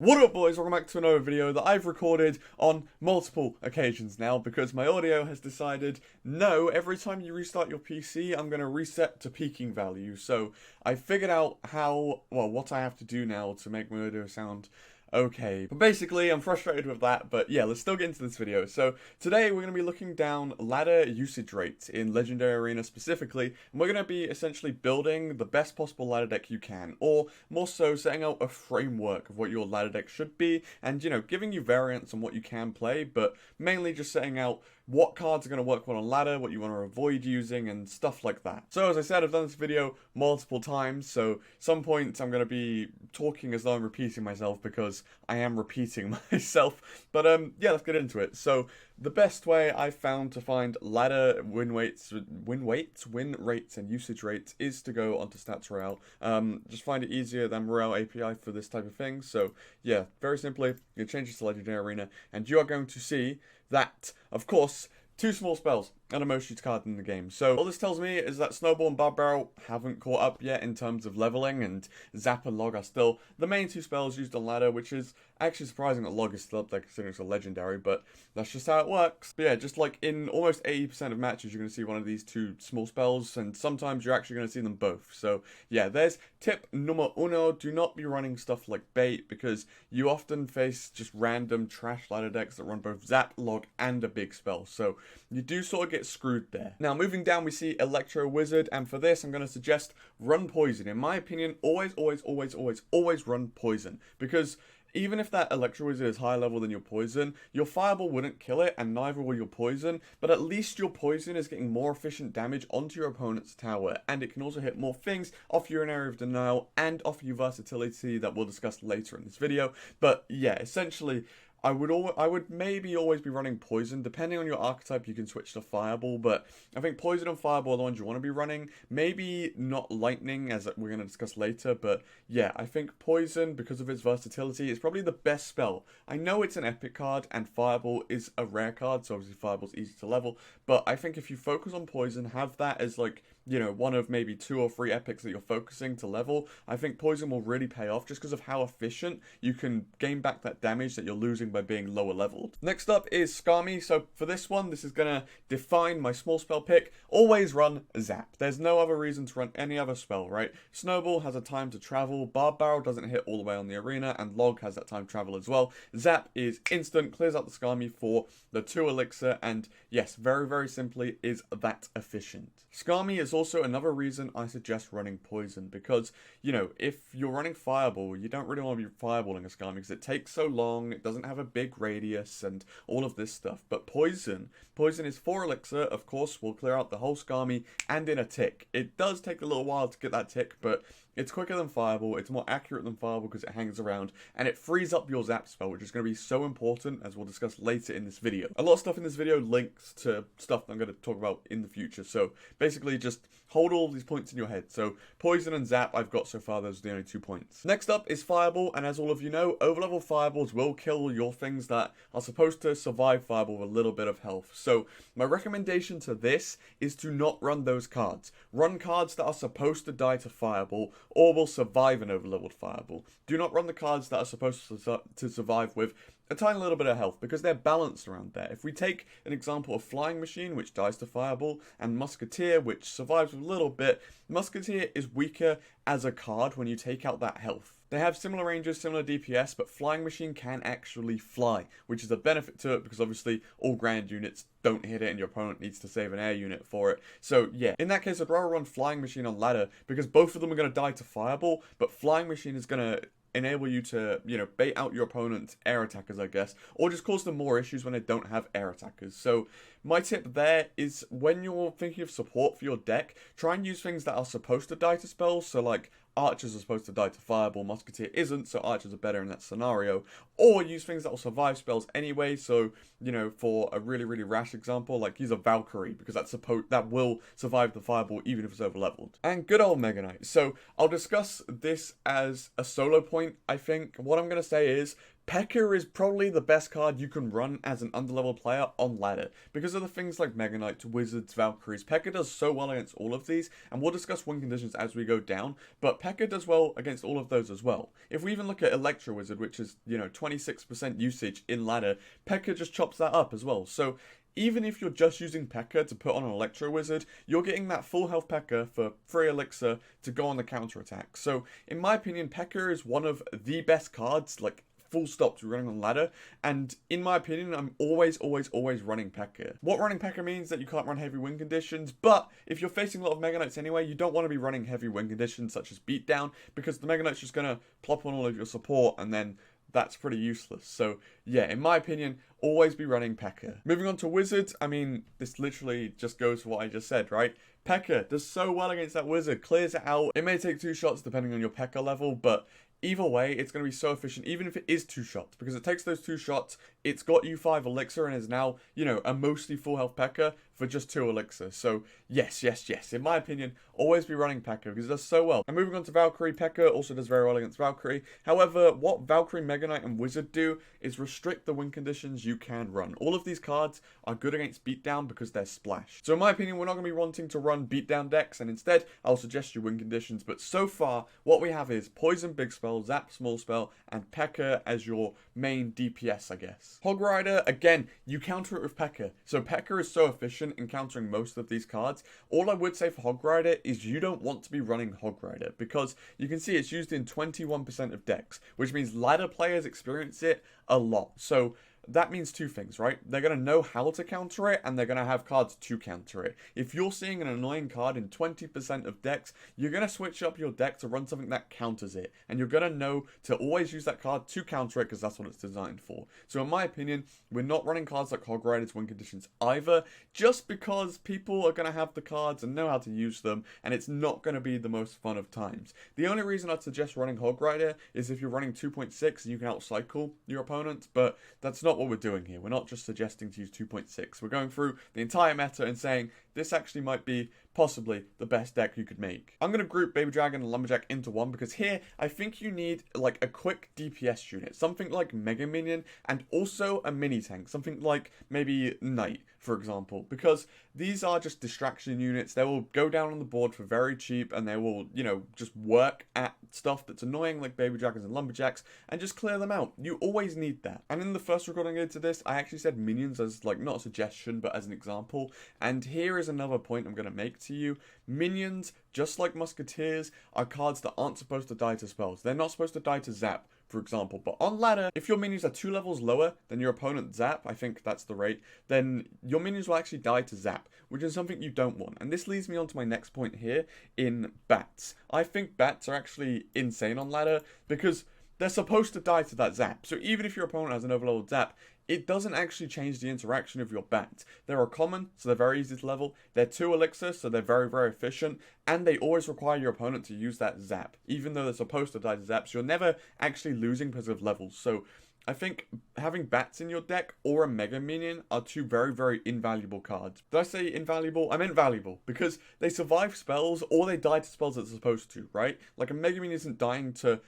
What up, boys? Welcome back to another video that I've recorded on multiple occasions now because my audio has decided, no, every time you restart your PC, I'm going to reset to peaking value. So I figured out what I have to do now to make my audio sound okay. But basically, I'm frustrated with that, but yeah, let's still get into this video. So today we're going to be looking down ladder usage rates in Legendary Arena specifically, and we're going to be essentially building the best possible ladder deck you can, or more so setting out a framework of what your ladder deck should be, and giving you variants on what you can play, but mainly just setting out what cards are going to work well on ladder, what you want to avoid using, and stuff like that. So as I said, I've done this video multiple times, so some points I'm going to be talking as though I'm repeating myself because I am repeating myself. But yeah, let's get into it. So the best way I've found to find ladder win rates, and usage rates is to go onto Stats Royale. Just find it easier than Royale API for this type of thing. So yeah, very simply, you change this to Legendary Arena, and you are going to see that, of course, 2 small spells and a most used card in the game. So all this tells me is that Snowball and Barb Barrel haven't caught up yet in terms of leveling, and Zap and Log are still the main 2 spells used on ladder, which is actually surprising that Log is still up there considering it's a legendary, but that's just how it works. But yeah, just like in almost 80% of matches, you're going to see one of these 2 small spells, and sometimes you're actually going to see them both. So yeah, there's tip numero uno: do not be running stuff like bait, because you often face just random trash ladder decks that run both Zap, Log, and a big spell. So you do sort of get screwed there. Now moving down, we see Electro Wizard, and for this I'm going to suggest run Poison. In my opinion, always run Poison, because even if that Electro Wizard is higher level than your Poison, your Fireball wouldn't kill it, and neither will your Poison, but at least your Poison is getting more efficient damage onto your opponent's tower, and it can also hit more things, offer you an area of denial, and offer you versatility that we'll discuss later in this video. But yeah, essentially, I would maybe always be running Poison. Depending on your archetype, you can switch to Fireball, but I think Poison and Fireball are the ones you want to be running. Maybe not Lightning, as we're going to discuss later, but yeah, I think Poison, because of its versatility, is probably the best spell. I know it's an epic card, and Fireball is a rare card, so obviously Fireball's easy to level, but I think if you focus on Poison, have that as like, one of maybe 2 or 3 epics that you're focusing to level, I think Poison will really pay off just because of how efficient you can gain back that damage that you're losing by being lower leveled. Next up is Skami. So for this one, this is going to define my small spell pick. Always run Zap. There's no other reason to run any other spell, right? Snowball has a time to travel, Barb Barrel doesn't hit all the way on the arena, and Log has that time to travel as well. Zap is instant, clears out the Skami for the 2 elixir, and yes, very simply, is that efficient. Skami is also another reason I suggest running Poison, because, if you're running Fireball, you don't really want to be fireballing a Skami because it takes so long, it doesn't have a big radius, and all of this stuff. But Poison is 4 elixir, of course, will clear out the whole Skami, and in a tick. It does take a little while to get that tick, but it's quicker than Fireball, it's more accurate than Fireball because it hangs around, and it frees up your Zap spell, which is going to be so important, as we'll discuss later in this video. A lot of stuff in this video links to stuff that I'm going to talk about in the future, so basically just hold all of these points in your head. So Poison and Zap I've got so far, those are the only 2 points. Next up is Fireball, and as all of you know, overlevel Fireballs will kill your things that are supposed to survive Fireball with a little bit of health. So my recommendation to this is to not run those cards. Run cards that are supposed to die to Fireball, or will survive an overleveled Fireball. Do not run the cards that are supposed to survive with a tiny little bit of health, because they're balanced around there. If we take an example of Flying Machine, which dies to Fireball, and Musketeer, which survives with a little bit, Musketeer is weaker as a card when you take out that health. They have similar ranges, similar DPS, but Flying Machine can actually fly, which is a benefit to it because obviously all ground units don't hit it and your opponent needs to save an air unit for it. So yeah, in that case, I'd rather run Flying Machine on ladder because both of them are going to die to Fireball, but Flying Machine is going to enable you to, bait out your opponent's air attackers, I guess, or just cause them more issues when they don't have air attackers. So my tip there is, when you're thinking of support for your deck, try and use things that are supposed to die to spells, so like Archers are supposed to die to Fireball, Musketeer isn't, so Archers are better in that scenario. Or use things that will survive spells anyway, so, for a really rash example, like use a Valkyrie, because that will survive the Fireball even if it's overleveled. And good old Mega Knight. So I'll discuss this as a solo point, I think. What I'm going to say is, P.E.K.K.A is probably the best card you can run as an underlevel player on ladder. Because of the things like Mega Knights, Wizards, Valkyries, P.E.K.K.A does so well against all of these, and we'll discuss win conditions as we go down, but P.E.K.K.A does well against all of those as well. If we even look at Electro Wizard, which is, 26% usage in ladder, P.E.K.K.A just chops that up as well. So even if you're just using P.E.K.K.A to put on an Electro Wizard, you're getting that full health P.E.K.K.A for free elixir to go on the counter attack. So in my opinion, P.E.K.K.A is one of the best cards, like full stop, to running on ladder, and in my opinion, I'm always running P.E.K.K.A. What running P.E.K.K.A means that you can't run heavy win conditions, but if you're facing a lot of Mega Knights anyway, you don't want to be running heavy win conditions such as beatdown, because the Mega Knight's just gonna plop on all of your support, and then that's pretty useless. So yeah, in my opinion, always be running P.E.K.K.A. Moving on to Wizards, I mean, this literally just goes for what I just said, right? P.E.K.K.A does so well against that Wizard, clears it out. It may take 2 shots depending on your P.E.K.K.A level, but either way, it's going to be so efficient, even if it is 2 shots, because it takes those 2 shots, it's got you 5 elixir, and is now, a mostly full health P.E.K.K.A for just 2 elixir. So, yes. In my opinion, always be running P.E.K.K.A because it does so well. And moving on to Valkyrie, P.E.K.K.A also does very well against Valkyrie. However, what Valkyrie, Mega Knight, and Wizard do is restrict the win conditions you can run. All of these cards are good against beatdown because they're splash. So in my opinion, we're not going to be wanting to run beatdown decks, and instead, I'll suggest you win conditions. But so far, what we have is Poison Big Spell, Zap Small Spell, and P.E.K.K.A as your main DPS, I guess. Hog Rider, again, you counter it with P.E.K.K.A. So P.E.K.K.A is so efficient in countering most of these cards. All I would say for Hog Rider is you don't want to be running Hog Rider, because you can see it's used in 21% of decks, which means ladder players experience it a lot. So that means 2 things, right? They're going to know how to counter it, and they're going to have cards to counter it. If you're seeing an annoying card in 20% of decks, you're going to switch up your deck to run something that counters it. And you're going to know to always use that card to counter it, because that's what it's designed for. So in my opinion, we're not running cards like Hog Rider's win conditions either, just because people are going to have the cards and know how to use them, and it's not going to be the most fun of times. The only reason I'd suggest running Hog Rider is if you're running 2.6 and you can outcycle your opponents, but that's not what we're doing here. We're not just suggesting to use 2.6. We're going through the entire meta and saying this actually might be possibly the best deck you could make. I'm going to group Baby Dragon and Lumberjack into one, because here I think you need like a quick DPS unit, something like Mega Minion, and also a mini tank, something like maybe Knight, for example, because these are just distraction units. They will go down on the board for very cheap, and they will, just work at stuff that's annoying like Baby Dragons and Lumberjacks and just clear them out. You always need that. And in the first recording I did to this, I actually said minions as like not a suggestion but as an example, and here is another point I'm going to make to you. Minions, just like Musketeers, are cards that aren't supposed to die to spells. They're not supposed to die to zap, for example. But on ladder, if your minions are 2 levels lower than your opponent zap, I think that's the rate, then your minions will actually die to zap, which is something you don't want. And this leads me on to my next point here in bats. I think bats are actually insane on ladder because they're supposed to die to that zap. So even if your opponent has an overleveled zap, it doesn't actually change the interaction of your bats. They're a common, so they're very easy to level. They're 2 elixir, so they're very efficient. And they always require your opponent to use that zap, even though they're supposed to die to zap. So you're never actually losing because of levels. So I think having bats in your deck or a Mega Minion are 2 very invaluable cards. Did I say invaluable? I meant valuable, because they survive spells or they die to spells that they're supposed to, right? Like a Mega Minion isn't dying to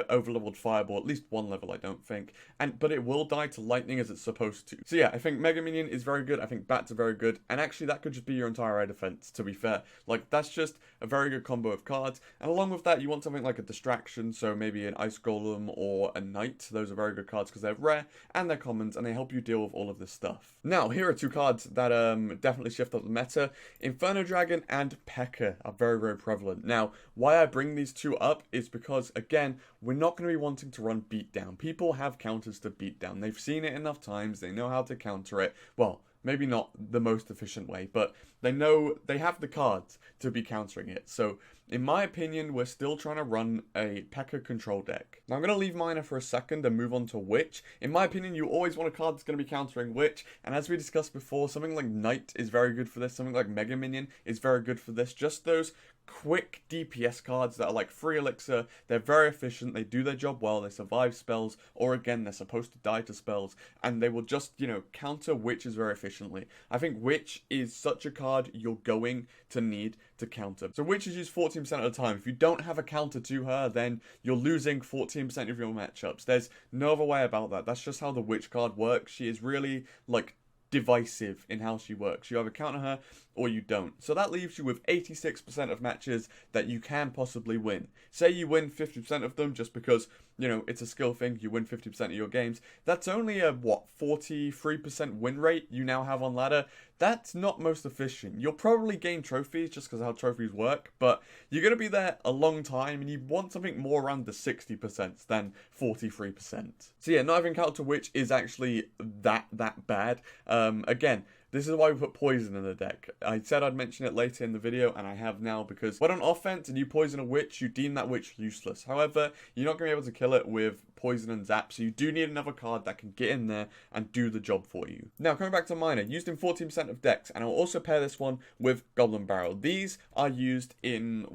overleveled Fireball, at least 1 level, I don't think. But it will die to Lightning as it's supposed to. So yeah, I think Mega Minion is very good. I think bats are very good. And actually, that could just be your entire air defense, to be fair. Like, that's just a very good combo of cards. And along with that, you want something like a distraction. So maybe an Ice Golem or a Knight. Those are very good cards because they're rare and they're commons and they help you deal with all of this stuff. Now, here are 2 cards that definitely shift up the meta. Inferno Dragon and P.E.K.K.A are very prevalent. Now, why I bring these 2 up is because, again, we're not going to be wanting to run beatdown. People have counters to beatdown. They've seen it enough times. They know how to counter it. Well, maybe not the most efficient way, but they know they have the cards to be countering it. So, in my opinion, we're still trying to run a P.E.K.K.A control deck. Now, I'm going to leave Miner for a second and move on to Witch. In my opinion, you always want a card that's going to be countering Witch, and as we discussed before, something like Knight is very good for this, something like Mega Minion is very good for this. Just those quick DPS cards that are like free elixir. They're very efficient, they do their job well, they survive spells, or again, they're supposed to die to spells, and they will just, you know, counter witches very efficiently. I think Witch is such a card you're going to need to counter. So Witch is used 14% of the time. If you don't have a counter to her, then you're losing 14% of your matchups. There's no other way about that. That's just how the Witch card works. She is really, like, divisive in how she works. You either counter her or you don't. So that leaves you with 86% of matches that you can possibly win. Say you win 50% of them just because, you know, it's a skill thing, you win 50% of your games. That's only a, 43% win rate you now have on ladder. That's not most efficient. You'll probably gain trophies just because how trophies work, but you're going to be there a long time and you want something more around the 60% than 43%. So yeah, not having counter Witch is actually that bad. Again, this is why we put poison in the deck. I said I'd mention it later in the video, and I have now, because when on offense and you poison a witch, you deem that witch useless. However, you're not going to be able to kill it with poison and zap, so you do need another card that can get in there and do the job for you. Now, coming back to Miner, used in 14% of decks, and I'll also pair this one with Goblin Barrel. These are used in,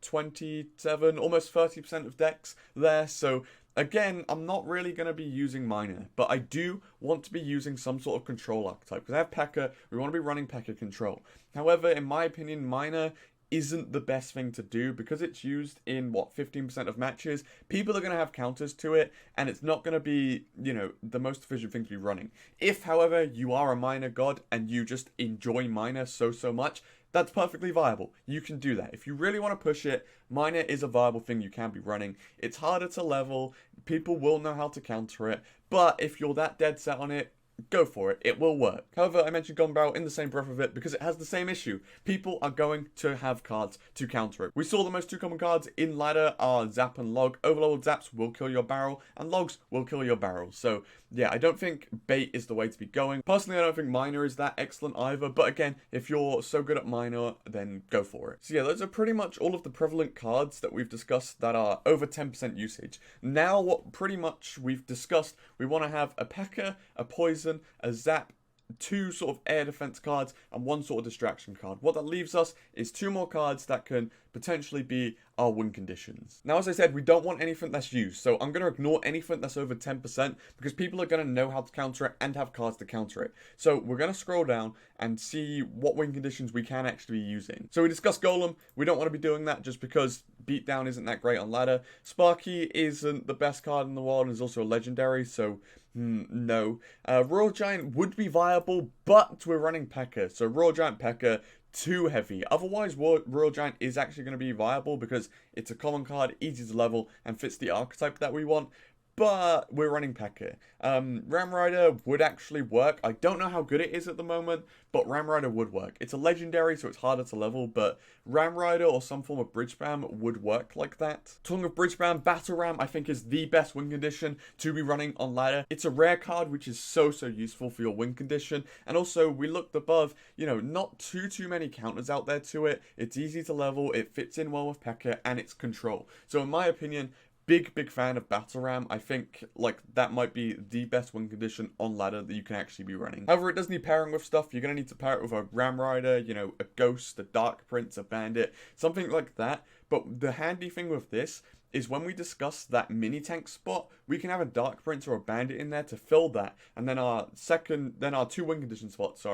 27, almost 30% of decks there, so again, I'm not really going to be using Miner, but I do want to be using some sort of control archetype, because I have P.E.K.K.A, we want to be running P.E.K.K.A control. However, in my opinion, Miner isn't the best thing to do, because it's used in, 15% of matches. People are going to have counters to it, and it's not going to be, you know, the most efficient thing to be running. If, however, you are a Miner god, and you just enjoy Miner so much, that's perfectly viable. You can do that. If you really want to push it, Miner is a viable thing you can be running. It's harder to level, people will know how to counter it, but if you're that dead set on it, go for it. It will work. However, I mentioned Goblin Barrel in the same breath of it because it has the same issue. People are going to have cards to counter it. We saw the most two common cards in ladder are Zap and Log. Overload Zaps will kill your barrel, and Logs will kill your barrel. So yeah, I don't think Bait is the way to be going. Personally, I don't think Miner is that excellent either, but again, if you're so good at Miner, then go for it. So yeah, those are pretty much all of the prevalent cards that we've discussed that are over 10% usage. Now, what pretty much we've discussed, we want to have a P.E.K.K.A, a Poison, a Zap, 2 sort of air defense cards, and 1 sort of distraction card. What that leaves us is 2 more cards that can potentially be our win conditions. Now, as I said, we don't want anything that's used, so I'm going to ignore anything that's over 10% because people are going to know how to counter it and have cards to counter it. So we're going to scroll down and see what win conditions we can actually be using. So we discussed Golem. We don't want to be doing that just because Beatdown isn't that great on ladder. Sparky isn't the best card in the world and is also a legendary, so no. Royal Giant would be viable, but we're running P.E.K.K.A, so Royal Giant P.E.K.K.A, too heavy. Otherwise, Royal Giant is actually going to be viable because it's a common card, easy to level, and fits the archetype that we want. But we're running P.E.K.K.A. Ram Rider would actually work. I don't know how good it is at the moment, but Ram Rider would work. It's a legendary, so it's harder to level, but Ram Rider or some form of Bridge Spam would work like that. Talking of Bridge Spam, Battle Ram I think is the best win condition to be running on ladder. It's a rare card, which is so useful for your win condition. And also, we looked above, you know, not too many counters out there to it. It's easy to level, it fits in well with P.E.K.K.A, and it's control. So in my opinion, big fan of Battle Ram. I think like that might be the best win condition on ladder that you can actually be running. However, it does need pairing with stuff. You're going to need to pair it with a Ram Rider, you know, a Ghost, a Dark Prince, a Bandit, something like that. But the handy thing with this is when we discuss that mini tank spot, we can have a Dark Prince or a Bandit in there to fill that, and then our 2 win condition spots,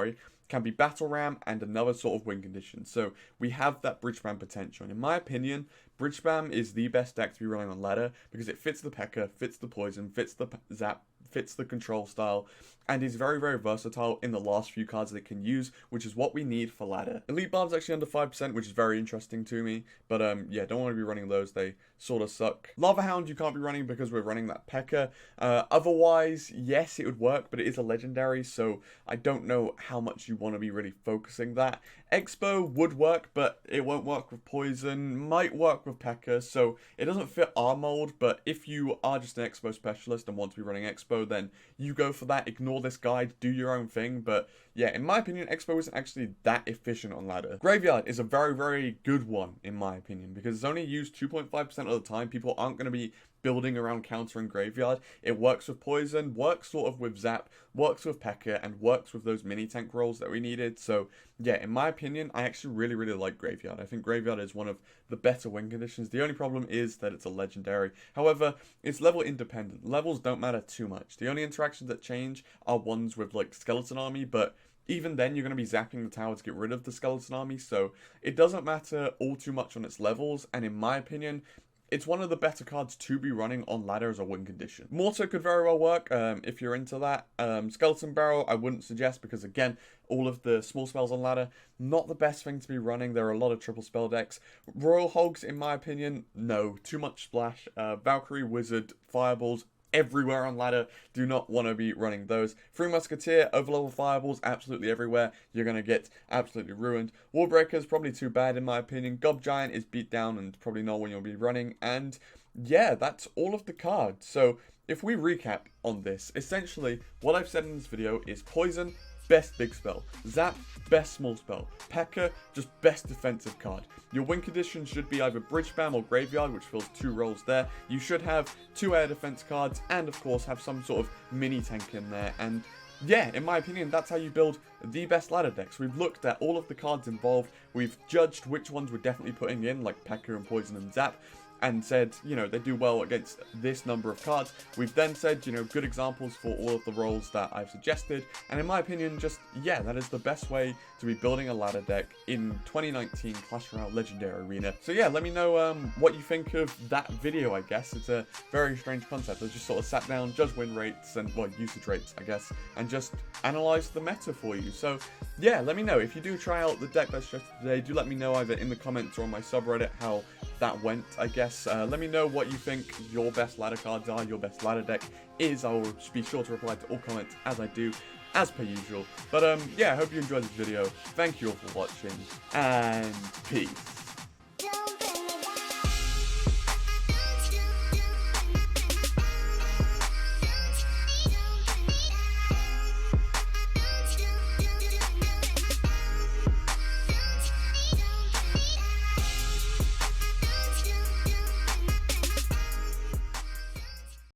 can be Battle Ram and another sort of win condition. So we have that Bridge Spam potential. And in my opinion, Bridge Spam is the best deck to be running on ladder because it fits the P.E.K.K.A, fits the Poison, fits the Zap, fits the control style, and is very versatile in the last few cards that it can use, which is what we need for ladder. Elite Barb's actually under 5%, which is very interesting to me, but yeah, don't want to be running those, they sort of suck. Lava Hound you can't be running because we're running that P.E.K.K.A. Otherwise, yes, it would work, but it is a legendary, so I don't know how much you want to be really focusing that. Expo would work, but it won't work with Poison, might work with P.E.K.K.A, so it doesn't fit our mold, but if you are just an Expo specialist and want to be running Expo, then you go for that, ignore this guide, do your own thing. But yeah, in my opinion, Expo isn't actually that efficient on ladder. Graveyard is a very good one in my opinion because it's only used 2.5% of the time. People aren't going to be building around counter and graveyard. It works with poison, works sort of with zap, works with P.E.K.K.A, and works with those mini tank rolls that we needed. So yeah, in my opinion, I actually really like graveyard. I think graveyard is one of the better win conditions. The only problem is that it's a legendary. However, it's level independent. Levels don't matter too much. The only interactions that change are ones with like Skeleton Army, but even then you're going to be zapping the tower to get rid of the Skeleton Army, so it doesn't matter all too much on its levels, and in my opinion, it's one of the better cards to be running on ladder as a win condition. Mortar could very well work if you're into that. Skeleton Barrel, I wouldn't suggest because, again, all of the small spells on ladder, not the best thing to be running. There are a lot of triple spell decks. Royal Hogs, in my opinion, no. Too much splash. Valkyrie, Wizard, Fireballs, everywhere on ladder. Do not want to be running those. Three Musketeer, overlevel Fireballs, absolutely everywhere. You're going to get absolutely ruined. Wallbreaker's probably too bad in my opinion. Gob Giant is beat down and probably not when you'll be running. And yeah, that's all of the cards. So if we recap on this, essentially what I've said in this video is Poison, best big spell. Zap, best small spell. P.E.K.K.A, just best defensive card. Your win conditions should be either Bridge Spam or Graveyard, which fills 2 roles there. You should have 2 air defense cards, and of course have some sort of mini tank in there. And yeah, in my opinion, that's how you build the best ladder decks. We've looked at all of the cards involved. We've judged which ones we're definitely putting in, like P.E.K.K.A and Poison and Zap, and said, you know, they do well against this number of cards. We've then said, you know, good examples for all of the roles that I've suggested, and in my opinion, just, yeah, that is the best way to be building a ladder deck in 2019 Clash Royale Legendary Arena. So yeah, let me know what you think of that video, I guess. It's a very strange concept. I just sort of sat down, judged win rates, and, well, usage rates, I guess, and just analysed the meta for you. So yeah, let me know. If you do try out the deck that's suggested today, do let me know either in the comments or on my subreddit how that went, I guess. Let me know what you think your best ladder cards are, your best ladder deck is. I will be sure to reply to all comments as I do, as per usual. But yeah, I hope you enjoyed this video. Thank you all for watching, and peace.